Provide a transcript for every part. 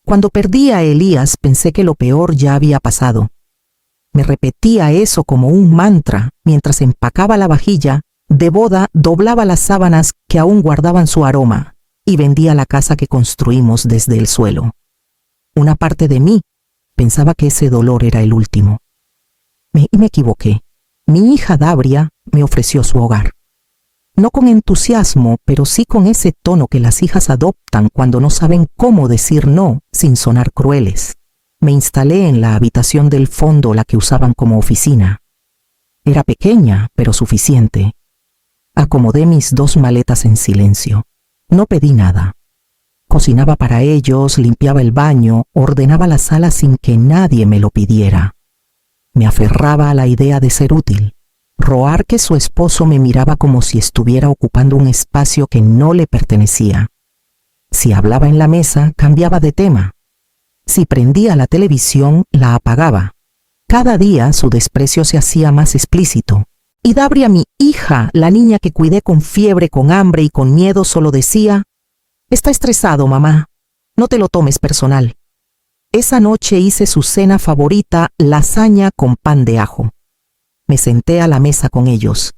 Cuando perdí a Elías pensé que lo peor ya había pasado. Me repetía eso como un mantra mientras empacaba la vajilla de boda, doblaba las sábanas que aún guardaban su aroma y vendía la casa que construimos desde el suelo. Una parte de mí pensaba que ese dolor era el último. Y me equivoqué. Mi hija Dabria me ofreció su hogar. No con entusiasmo, pero sí con ese tono que las hijas adoptan cuando no saben cómo decir no sin sonar crueles. Me instalé en la habitación del fondo, la que usaban como oficina. Era pequeña, pero suficiente. Acomodé mis 2 maletas en silencio. No pedí nada. Cocinaba para ellos, limpiaba el baño, ordenaba la sala sin que nadie me lo pidiera. Me aferraba a la idea de ser útil. Roar que su esposo me miraba como si estuviera ocupando un espacio que no le pertenecía. Si hablaba en la mesa, cambiaba de tema. Si prendía la televisión, la apagaba. Cada día su desprecio se hacía más explícito. Y Dabria, mi hija, la niña que cuidé con fiebre, con hambre y con miedo, solo decía: «Está estresado, mamá. No te lo tomes personal». Esa noche hice su cena favorita, lasaña con pan de ajo. Me senté a la mesa con ellos.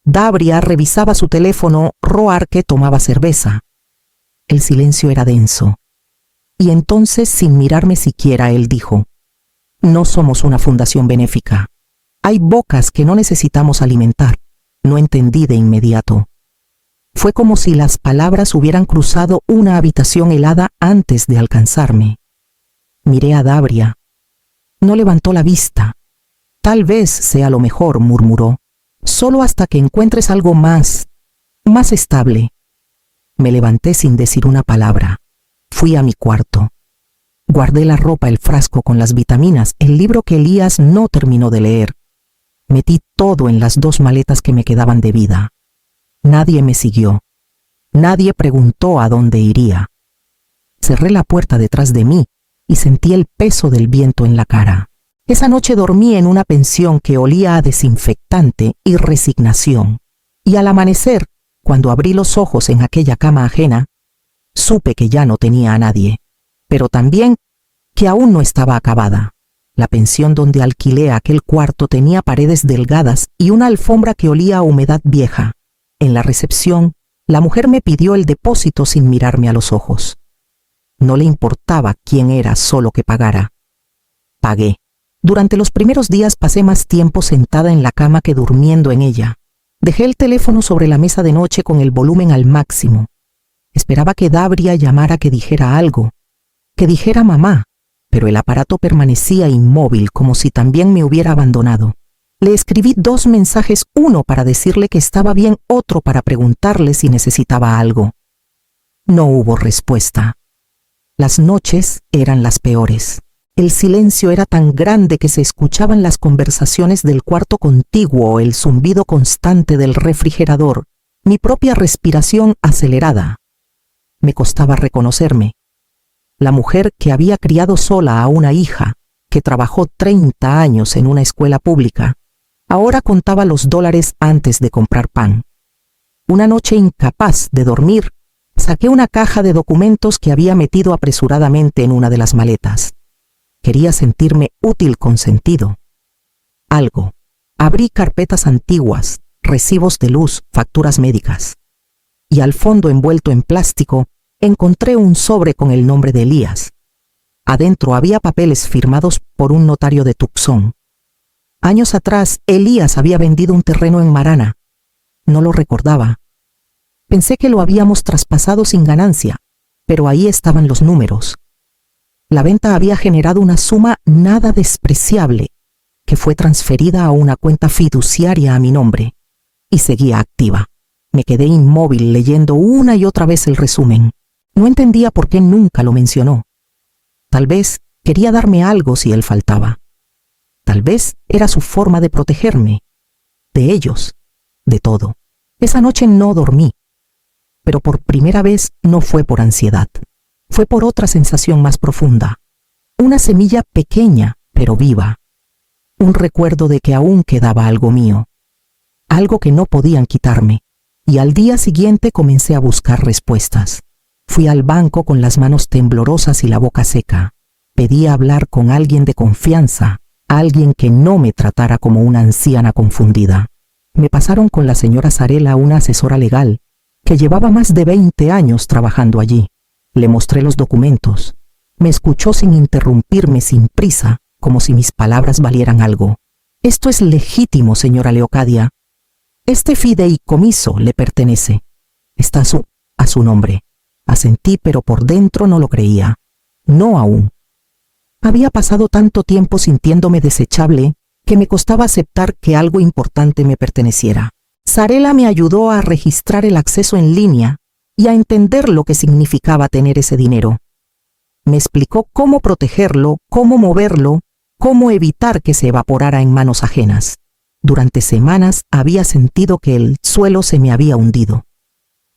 Dabria revisaba su teléfono, Roarke tomaba cerveza. El silencio era denso. Y entonces, sin mirarme siquiera, él dijo: «No somos una fundación benéfica. Hay bocas que no necesitamos alimentar». No entendí de inmediato. Fue como si las palabras hubieran cruzado una habitación helada antes de alcanzarme. Miré a Dabria. No levantó la vista. «Tal vez sea lo mejor», murmuró. «Solo hasta que encuentres algo más estable». Me levanté sin decir una palabra. Fui a mi cuarto. Guardé la ropa, el frasco con las vitaminas, el libro que Elías no terminó de leer. Metí todo en las 2 maletas que me quedaban de vida. Nadie me siguió. Nadie preguntó a dónde iría. Cerré la puerta detrás de mí y sentí el peso del viento en la cara. Esa noche dormí en una pensión que olía a desinfectante y resignación. Y al amanecer, cuando abrí los ojos en aquella cama ajena, supe que ya no tenía a nadie, pero también que aún no estaba acabada. La pensión donde alquilé aquel cuarto tenía paredes delgadas y una alfombra que olía a humedad vieja. En la recepción, la mujer me pidió el depósito sin mirarme a los ojos. No le importaba quién era, solo que pagara. Pagué. Durante los primeros días pasé más tiempo sentada en la cama que durmiendo en ella. Dejé el teléfono sobre la mesa de noche con el volumen al máximo. Esperaba que Dabria llamara, que dijera algo, que dijera mamá, pero el aparato permanecía inmóvil, como si también me hubiera abandonado. Le escribí 2 mensajes, uno para decirle que estaba bien, otro para preguntarle si necesitaba algo. No hubo respuesta. Las noches eran las peores. El silencio era tan grande que se escuchaban las conversaciones del cuarto contiguo, el zumbido constante del refrigerador, mi propia respiración acelerada. Me costaba reconocerme. La mujer que había criado sola a una hija, que trabajó 30 años en una escuela pública, ahora contaba los dólares antes de comprar pan. Una noche, incapaz de dormir, saqué una caja de documentos que había metido apresuradamente en una de las maletas. Quería sentirme útil, con sentido. Algo. Abrí carpetas antiguas, recibos de luz, facturas médicas. Y al fondo, envuelto en plástico, encontré un sobre con el nombre de Elías. Adentro había papeles firmados por un notario de Tucson. Años atrás, Elías había vendido un terreno en Marana. No lo recordaba. Pensé que lo habíamos traspasado sin ganancia, pero ahí estaban los números. La venta había generado una suma nada despreciable, que fue transferida a una cuenta fiduciaria a mi nombre, y seguía activa. Me quedé inmóvil leyendo una y otra vez el resumen. No entendía por qué nunca lo mencionó. Tal vez quería darme algo si él faltaba. Tal vez era su forma de protegerme, de ellos, de todo. Esa noche no dormí, pero por primera vez no fue por ansiedad. Fue por otra sensación más profunda. Una semilla pequeña, pero viva. Un recuerdo de que aún quedaba algo mío. Algo que no podían quitarme. Y al día siguiente comencé a buscar respuestas. Fui al banco con las manos temblorosas y la boca seca. Pedí hablar con alguien de confianza, alguien que no me tratara como una anciana confundida. Me pasaron con la señora Zarela, una asesora legal, que llevaba más de 20 años trabajando allí. Le mostré los documentos. Me escuchó sin interrumpirme, sin prisa, como si mis palabras valieran algo. Esto es legítimo, señora Leocadia. Este fideicomiso le pertenece. Está a su nombre. Asentí, pero por dentro no lo creía. No aún. Había pasado tanto tiempo sintiéndome desechable que me costaba aceptar que algo importante me perteneciera. Zarela me ayudó a registrar el acceso en línea y a entender lo que significaba tener ese dinero. Me explicó cómo protegerlo, cómo moverlo, cómo evitar que se evaporara en manos ajenas. Durante semanas había sentido que el suelo se me había hundido.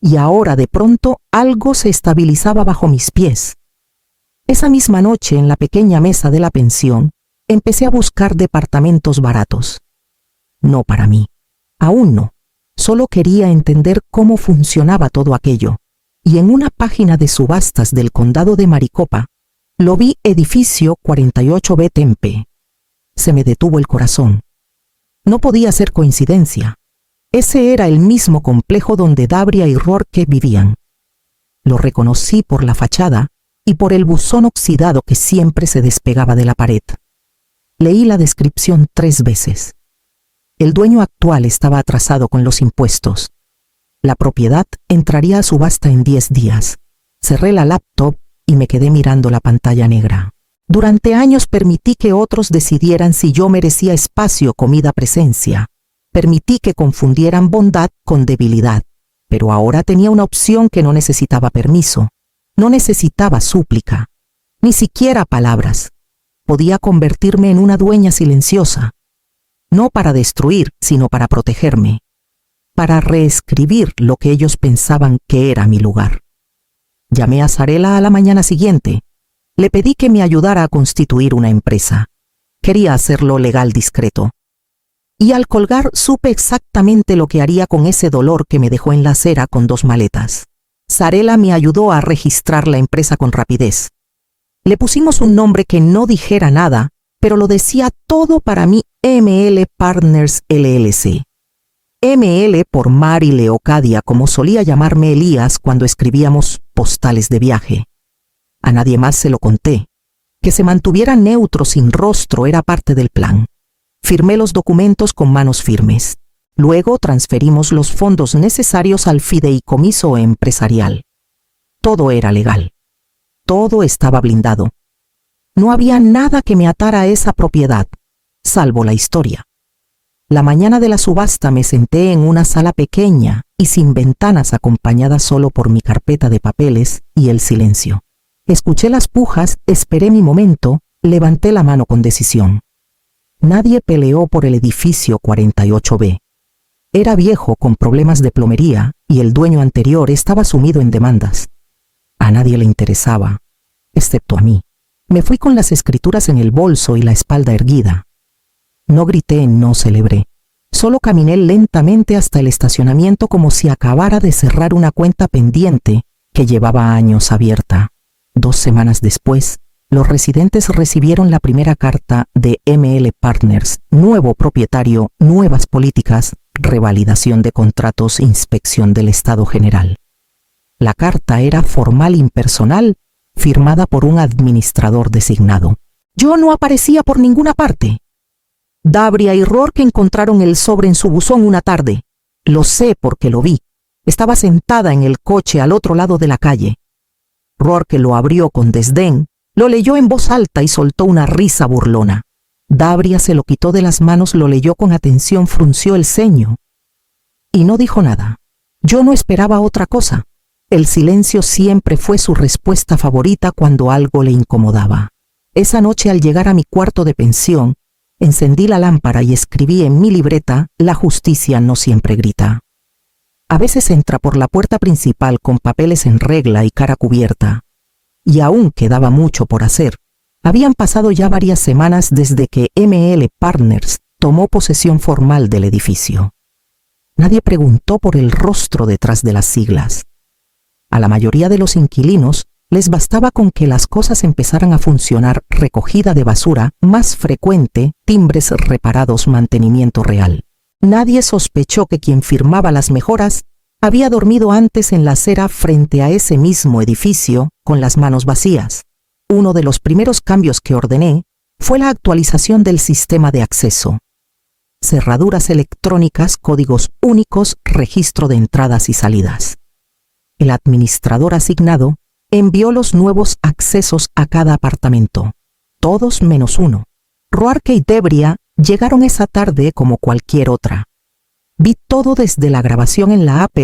Y ahora de pronto algo se estabilizaba bajo mis pies. Esa misma noche, en la pequeña mesa de la pensión, empecé a buscar departamentos baratos. No para mí. Aún no. Solo quería entender cómo funcionaba todo aquello. Y en una página de subastas del condado de Maricopa, lo vi edificio 48B Tempe. Se me detuvo el corazón. No podía ser coincidencia. Ese era el mismo complejo donde Dabria y Roarke vivían. Lo reconocí por la fachada y por el buzón oxidado que siempre se despegaba de la pared. Leí la descripción 3 veces. El dueño actual estaba atrasado con los impuestos. La propiedad entraría a subasta en 10 días. Cerré la laptop y me quedé mirando la pantalla negra. Durante años permití que otros decidieran si yo merecía espacio, comida, presencia. Permití que confundieran bondad con debilidad. Pero ahora tenía una opción que no necesitaba permiso. No necesitaba súplica. Ni siquiera palabras. Podía convertirme en una dueña silenciosa. No para destruir, sino para protegerme. Para reescribir lo que ellos pensaban que era mi lugar. Llamé a Zarela a la mañana siguiente. Le pedí que me ayudara a constituir una empresa. Quería hacerlo legal, discreto. Y al colgar supe exactamente lo que haría con ese dolor que me dejó en la acera con 2 maletas. Zarela me ayudó a registrar la empresa con rapidez. Le pusimos un nombre que no dijera nada, pero lo decía todo para mí: ML Partners LLC. ML por Mari Leocadia, como solía llamarme Elías cuando escribíamos postales de viaje. A nadie más se lo conté. Que se mantuviera neutro, sin rostro, era parte del plan. Firmé los documentos con manos firmes. Luego transferimos los fondos necesarios al fideicomiso empresarial. Todo era legal. Todo estaba blindado. No había nada que me atara a esa propiedad, salvo la historia. La mañana de la subasta me senté en una sala pequeña y sin ventanas, acompañada solo por mi carpeta de papeles y el silencio. Escuché las pujas, esperé mi momento, levanté la mano con decisión. Nadie peleó por el edificio 48B. Era viejo, con problemas de plomería, y el dueño anterior estaba sumido en demandas. A nadie le interesaba, excepto a mí. Me fui con las escrituras en el bolso y la espalda erguida. No grité, no celebré. Solo caminé lentamente hasta el estacionamiento como si acabara de cerrar una cuenta pendiente que llevaba años abierta. 2 semanas después, los residentes recibieron la primera carta de ML Partners: nuevo propietario, nuevas políticas, revalidación de contratos, inspección del Estado General. La carta era formal, impersonal, firmada por un administrador designado. Yo no aparecía por ninguna parte. Dabria y Roarke encontraron el sobre en su buzón una tarde. Lo sé porque lo vi. Estaba sentada en el coche al otro lado de la calle. Roarke lo abrió con desdén, lo leyó en voz alta y soltó una risa burlona. Dabria se lo quitó de las manos, lo leyó con atención, frunció el ceño y no dijo nada. Yo no esperaba otra cosa. El silencio siempre fue su respuesta favorita cuando algo le incomodaba. Esa noche, al llegar a mi cuarto de pensión, encendí la lámpara y escribí en mi libreta: la justicia no siempre grita. A veces entra por la puerta principal con papeles en regla y cara cubierta. Y aún quedaba mucho por hacer. Habían pasado ya varias semanas desde que ML Partners tomó posesión formal del edificio. Nadie preguntó por el rostro detrás de las siglas. A la mayoría de los inquilinos les bastaba con que las cosas empezaran a funcionar: recogida de basura más frecuente, timbres reparados, mantenimiento real. Nadie sospechó que quien firmaba las mejoras había dormido antes en la acera frente a ese mismo edificio con las manos vacías. Uno de los primeros cambios que ordené fue la actualización del sistema de acceso. Cerraduras electrónicas, códigos únicos, registro de entradas y salidas. El administrador asignado envió los nuevos accesos a cada apartamento, todos menos uno. Roark y Debria llegaron esa tarde como cualquier otra. Vi todo desde la grabación en la app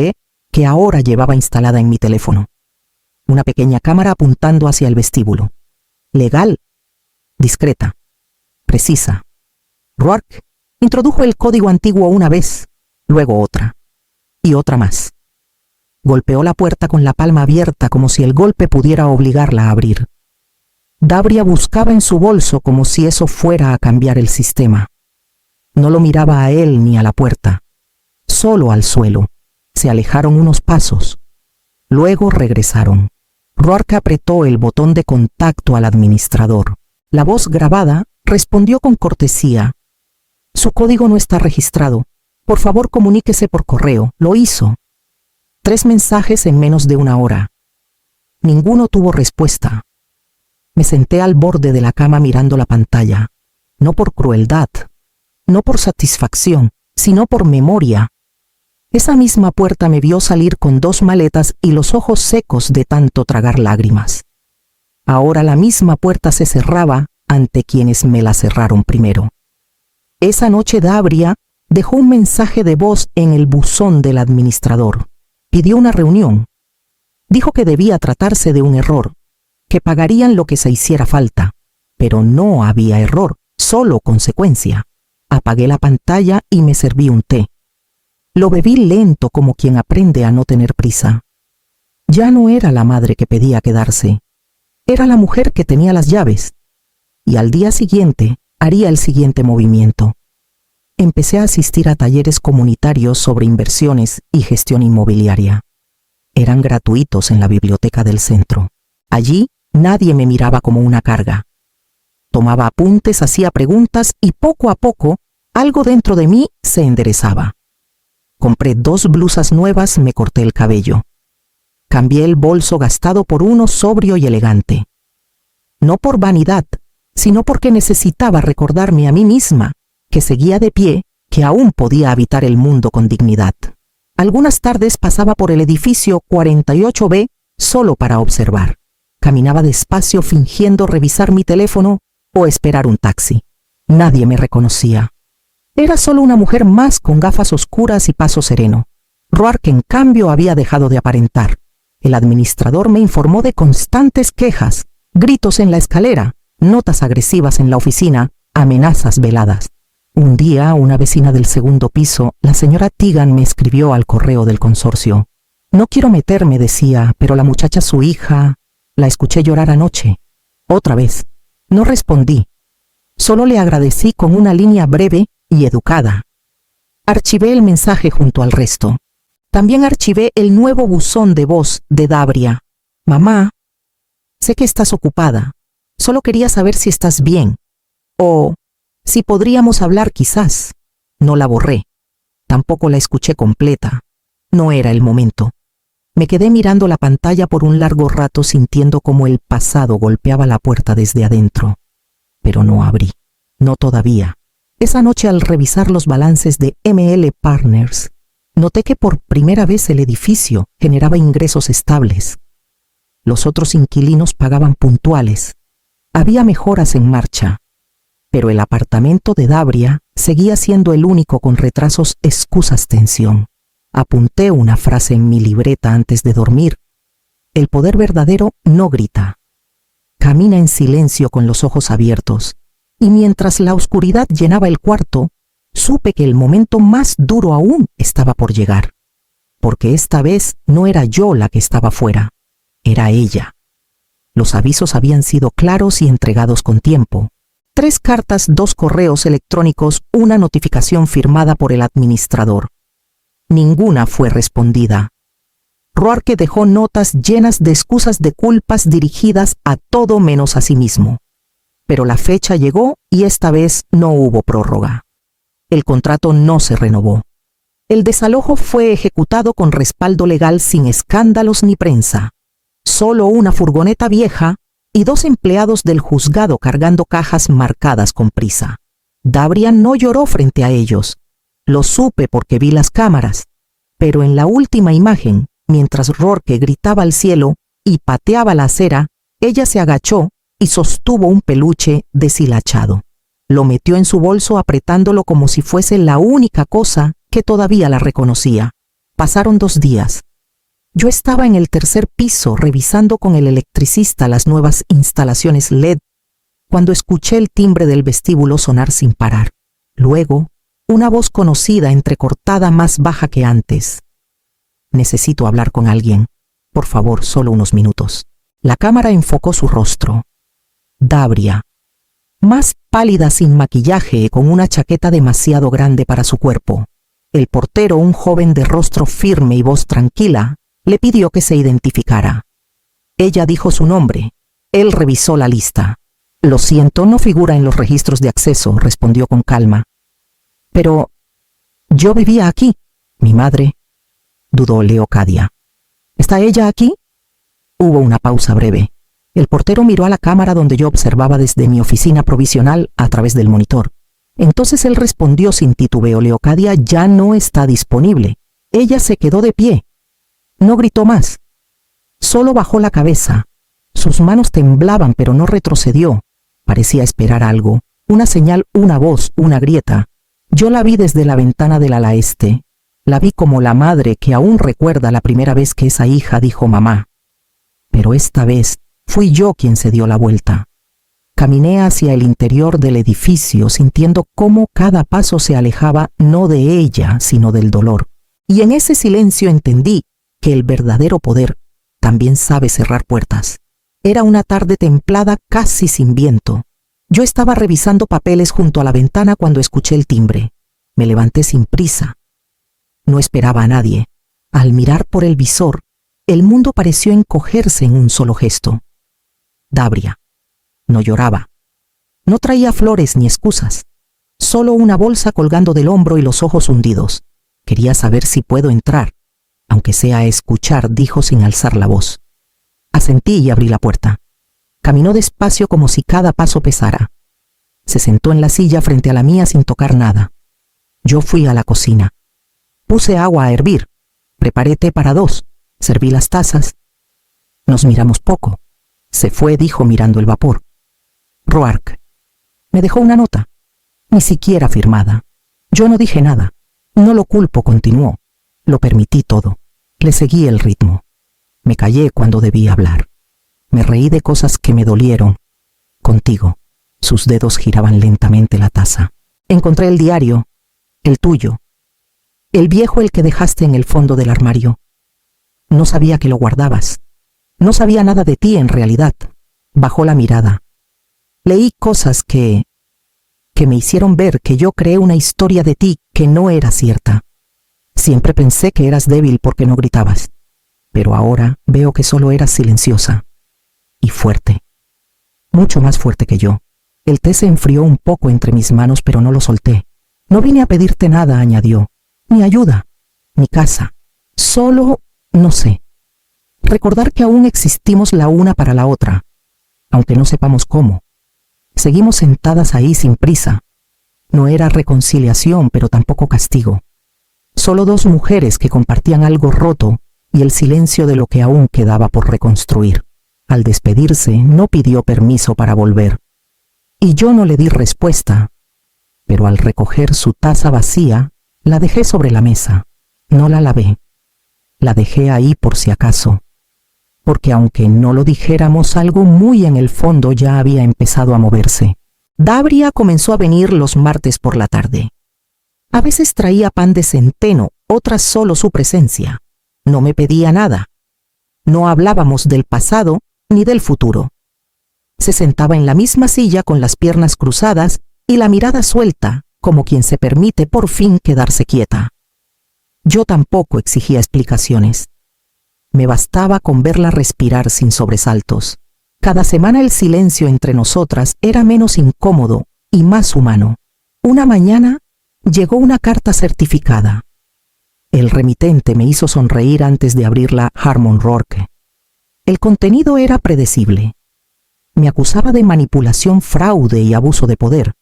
que ahora llevaba instalada en mi teléfono. Una pequeña cámara apuntando hacia el vestíbulo. Legal, discreta, precisa. Roark introdujo el código antiguo una vez, luego otra, y otra más. Golpeó la puerta con la palma abierta como si el golpe pudiera obligarla a abrir. Dabria buscaba en su bolso como si eso fuera a cambiar el sistema. No lo miraba a él ni a la puerta, solo al suelo. Se alejaron unos pasos. Luego regresaron. Roark apretó el botón de contacto al administrador. La voz grabada respondió con cortesía. Su código no está registrado. Por favor, comuníquese por correo. Lo hizo. 3 mensajes en menos de una hora. Ninguno tuvo respuesta. Me senté al borde de la cama mirando la pantalla. No por crueldad, no por satisfacción, sino por memoria. Esa misma puerta me vio salir con 2 maletas y los ojos secos de tanto tragar lágrimas. Ahora la misma puerta se cerraba ante quienes me la cerraron primero. Esa noche Dabria dejó un mensaje de voz en el buzón del administrador. Pidió una reunión. Dijo que debía tratarse de un error, que pagarían lo que se hiciera falta. Pero no había error, solo consecuencia. Apagué la pantalla y me serví un té. Lo bebí lento como quien aprende a no tener prisa. Ya no era la madre que pedía quedarse. Era la mujer que tenía las llaves. Y al día siguiente haría el siguiente movimiento. Empecé a asistir a talleres comunitarios sobre inversiones y gestión inmobiliaria. Eran gratuitos en la biblioteca del centro. Allí nadie me miraba como una carga. Tomaba apuntes, hacía preguntas y poco a poco algo dentro de mí se enderezaba. Compré 2 blusas nuevas, me corté el cabello. Cambié el bolso gastado por uno sobrio y elegante. No por vanidad, sino porque necesitaba recordarme a mí misma que seguía de pie, que aún podía habitar el mundo con dignidad. Algunas tardes pasaba por el edificio 48B solo para observar. Caminaba despacio fingiendo revisar mi teléfono o esperar un taxi. Nadie me reconocía. Era solo una mujer más con gafas oscuras y paso sereno. Roark, en cambio, había dejado de aparentar. El administrador me informó de constantes quejas, gritos en la escalera, notas agresivas en la oficina, amenazas veladas. Un día, una vecina del segundo piso, la señora Teagan, me escribió al correo del consorcio. No quiero meterme, decía, pero la muchacha, su hija, la escuché llorar anoche. Otra vez. No respondí. Solo le agradecí con una línea breve y educada. Archivé el mensaje junto al resto. También archivé el nuevo buzón de voz de Dabria. Mamá, sé que estás ocupada. Solo quería saber si estás bien. O si podríamos hablar quizás. No la borré. Tampoco la escuché completa. No era el momento. Me quedé mirando la pantalla por un largo rato sintiendo como el pasado golpeaba la puerta desde adentro. Pero no abrí. No todavía. Esa noche, al revisar los balances de ML Partners, noté que por primera vez el edificio generaba ingresos estables. Los otros inquilinos pagaban puntuales. Había mejoras en marcha. Pero el apartamento de Dabria seguía siendo el único con retrasos, excusas, tensión. Apunté una frase en mi libreta antes de dormir. El poder verdadero no grita. Camina en silencio con los ojos abiertos. Y mientras la oscuridad llenaba el cuarto, supe que el momento más duro aún estaba por llegar. Porque esta vez no era yo la que estaba fuera, era ella. Los avisos habían sido claros y entregados con tiempo. 3 cartas, 2 correos electrónicos, una notificación firmada por el administrador. Ninguna fue respondida. Roarke dejó notas llenas de excusas de culpas dirigidas a todo menos a sí mismo. Pero la fecha llegó y esta vez no hubo prórroga. El contrato no se renovó. El desalojo fue ejecutado con respaldo legal sin escándalos ni prensa. Solo una furgoneta vieja y 2 empleados del juzgado cargando cajas marcadas con prisa. Dabria no lloró frente a ellos. Lo supe porque vi las cámaras. Pero en la última imagen, mientras Roarke gritaba al cielo y pateaba la acera, ella se agachó y sostuvo un peluche deshilachado. Lo metió en su bolso apretándolo como si fuese la única cosa que todavía la reconocía. Pasaron 2 días. Yo estaba en el 3er piso revisando con el electricista las nuevas instalaciones LED cuando escuché el timbre del vestíbulo sonar sin parar. Luego, una voz conocida entrecortada más baja que antes. Necesito hablar con alguien. Por favor, solo unos minutos. La cámara enfocó su rostro. Dabria, más pálida sin maquillaje, con una chaqueta demasiado grande para su cuerpo. El portero, un joven de rostro firme y voz tranquila, le pidió que se identificara. Ella dijo su nombre. Él revisó la lista. Lo siento, no figura en los registros de acceso, respondió con calma. Pero yo vivía aquí. Mi madre, dudó Leocadia. ¿Está ella aquí? Hubo una pausa breve. El portero miró a la cámara donde yo observaba desde mi oficina provisional a través del monitor. Entonces él respondió sin titubeo: Leocadia ya no está disponible. Ella se quedó de pie. No gritó más. Solo bajó la cabeza. Sus manos temblaban, pero no retrocedió. Parecía esperar algo. Una señal, una voz, una grieta. Yo la vi desde la ventana del ala este. La vi como la madre que aún recuerda la primera vez que esa hija dijo mamá. Pero esta vez fui yo quien se dio la vuelta. Caminé hacia el interior del edificio sintiendo cómo cada paso se alejaba no de ella, sino del dolor. Y en ese silencio entendí que el verdadero poder también sabe cerrar puertas. Era una tarde templada casi sin viento. Yo estaba revisando papeles junto a la ventana cuando escuché el timbre. Me levanté sin prisa. No esperaba a nadie. Al mirar por el visor, el mundo pareció encogerse en un solo gesto. Dabria. No lloraba. No traía flores ni excusas. Solo una bolsa colgando del hombro y los ojos hundidos. Quería saber si puedo entrar. Aunque sea a escuchar, dijo sin alzar la voz. Asentí y abrí la puerta. Caminó despacio como si cada paso pesara. Se sentó en la silla frente a la mía sin tocar nada. Yo fui a la cocina. Puse agua a hervir. Preparé té para 2. Serví las tazas. Nos miramos poco. Se fue, dijo mirando el vapor. Roarke. Me dejó una nota. Ni siquiera firmada. Yo no dije nada. No lo culpo, continuó. Lo permití todo. Le seguí el ritmo. Me callé cuando debí hablar. Me reí de cosas que me dolieron. Contigo. Sus dedos giraban lentamente la taza. Encontré el diario. El tuyo. El viejo, el que dejaste en el fondo del armario. No sabía que lo guardabas. No sabía nada de ti en realidad. Bajó la mirada. Leí cosas que me hicieron ver que yo creé una historia de ti que no era cierta. Siempre pensé que eras débil porque no gritabas. Pero ahora veo que solo eras silenciosa. Y fuerte. Mucho más fuerte que yo. El té se enfrió un poco entre mis manos, pero no lo solté. No vine a pedirte nada, añadió. Ni ayuda, ni casa. Solo, no sé. Recordar que aún existimos la una para la otra, aunque no sepamos cómo. Seguimos sentadas ahí sin prisa. No era reconciliación, pero tampoco castigo. Solo 2 mujeres que compartían algo roto y el silencio de lo que aún quedaba por reconstruir. Al despedirse, no pidió permiso para volver. Y yo no le di respuesta, pero al recoger su taza vacía, la dejé sobre la mesa. No la lavé. La dejé ahí por si acaso. Porque aunque no lo dijéramos, algo muy en el fondo ya había empezado a moverse. Dabria comenzó a venir los martes por la tarde. A veces traía pan de centeno, otras solo su presencia. No me pedía nada. No hablábamos del pasado ni del futuro. Se sentaba en la misma silla con las piernas cruzadas y la mirada suelta, como quien se permite por fin quedarse quieta. Yo tampoco exigía explicaciones. Me bastaba con verla respirar sin sobresaltos. Cada semana el silencio entre nosotras era menos incómodo y más humano. Una mañana llegó una carta certificada. El remitente me hizo sonreír antes de abrirla Harmon Roarke. El contenido era predecible. Me acusaba de manipulación, fraude y abuso de poder.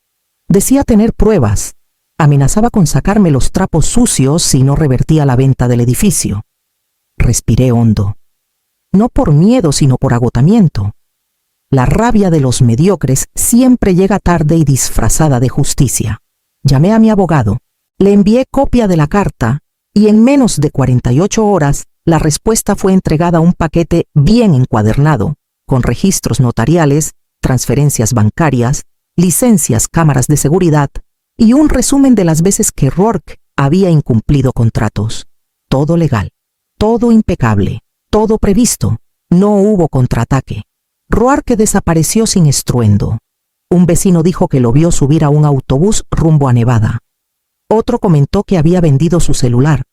Decía tener pruebas. Amenazaba con sacarme los trapos sucios si no revertía la venta del edificio. Respiré hondo. No por miedo, sino por agotamiento. La rabia de los mediocres siempre llega tarde y disfrazada de justicia. Llamé a mi abogado, le envié copia de la carta y en menos de 48 horas la respuesta fue entregada a un paquete bien encuadernado, con registros notariales, transferencias bancarias, licencias, cámaras de seguridad y un resumen de las veces que Roarke había incumplido contratos. Todo legal, todo impecable, todo previsto. No hubo contraataque. Roarke desapareció sin estruendo. Un vecino dijo que lo vio subir a un autobús rumbo a Nevada. Otro comentó que había vendido su celular.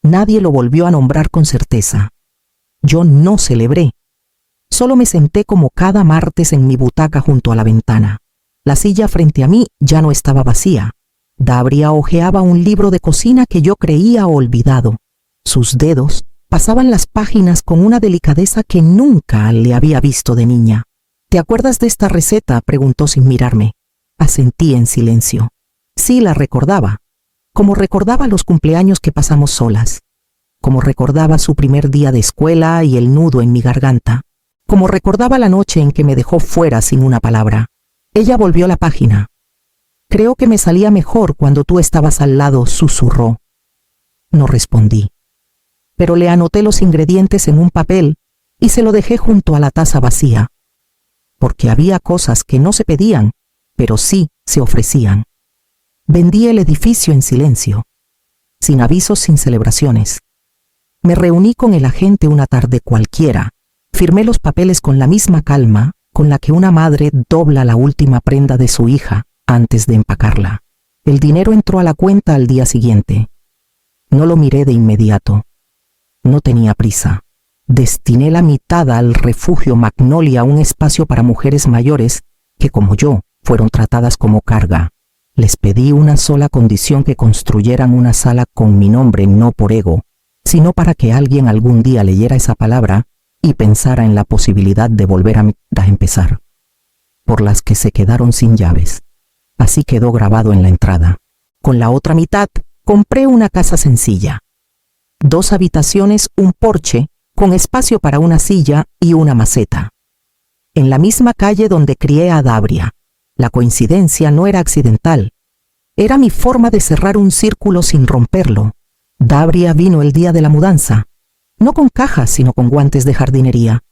Nadie lo volvió a nombrar con certeza. Yo no celebré. Solo me senté como cada martes en mi butaca junto a la ventana. La silla frente a mí ya no estaba vacía. Dabria hojeaba un libro de cocina que yo creía olvidado. Sus dedos pasaban las páginas con una delicadeza que nunca le había visto de niña. ¿Te acuerdas de esta receta?, preguntó sin mirarme. Asentí en silencio. Sí, la recordaba. Como recordaba los cumpleaños que pasamos solas. Como recordaba su primer día de escuela y el nudo en mi garganta. Como recordaba la noche en que me dejó fuera sin una palabra. Ella volvió la página. Creo que me salía mejor cuando tú estabas al lado, susurró. No respondí. Pero le anoté los ingredientes en un papel y se lo dejé junto a la taza vacía. Porque había cosas que no se pedían, pero sí se ofrecían. Vendí el edificio en silencio, sin avisos, sin celebraciones. Me reuní con el agente una tarde cualquiera. Firmé los papeles con la misma calma con la que una madre dobla la última prenda de su hija antes de empacarla. El dinero entró a la cuenta al día siguiente. No lo miré de inmediato. No tenía prisa. Destiné la mitad al refugio Magnolia, un espacio para mujeres mayores que, como yo, fueron tratadas como carga. Les pedí una sola condición: que construyeran una sala con mi nombre, no por ego, sino para que alguien algún día leyera esa palabra y pensara en la posibilidad de volver a empezar. Por las que se quedaron sin llaves. Así quedó grabado en la entrada. Con la otra mitad compré una casa sencilla. 2 habitaciones, un porche, con espacio para una silla y una maceta. En la misma calle donde crié a Dabria. La coincidencia no era accidental. Era mi forma de cerrar un círculo sin romperlo. Dabria vino el día de la mudanza. No con cajas, sino con guantes de jardinería.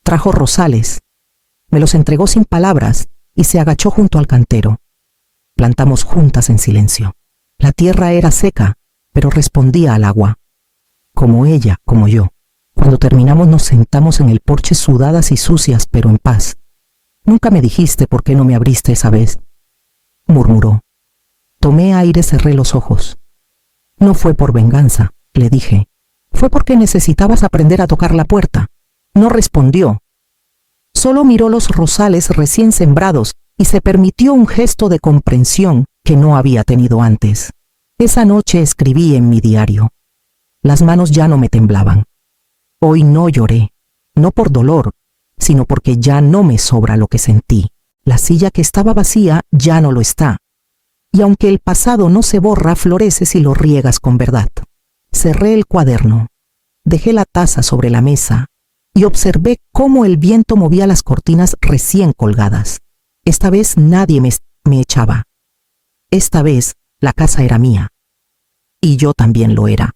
Trajo rosales. Me los entregó sin palabras y se agachó junto al cantero. Plantamos juntas en silencio. La tierra era seca, pero respondía al agua. Como ella, como yo. Cuando terminamos nos sentamos en el porche sudadas y sucias, pero en paz. Nunca me dijiste por qué no me abriste esa vez, murmuró. Tomé aire, cerré los ojos. No fue por venganza, le dije. Fue porque necesitabas aprender a tocar la puerta. No respondió. Solo miró los rosales recién sembrados y se permitió un gesto de comprensión que no había tenido antes. Esa noche escribí en mi diario. Las manos ya no me temblaban. Hoy no lloré, no por dolor, sino porque ya no me sobra lo que sentí. La silla que estaba vacía ya no lo está. Y aunque el pasado no se borra, florece si lo riegas con verdad. Cerré el cuaderno, dejé la taza sobre la mesa y observé cómo el viento movía las cortinas recién colgadas. Esta vez nadie me echaba. Esta vez la casa era mía. Y yo también lo era.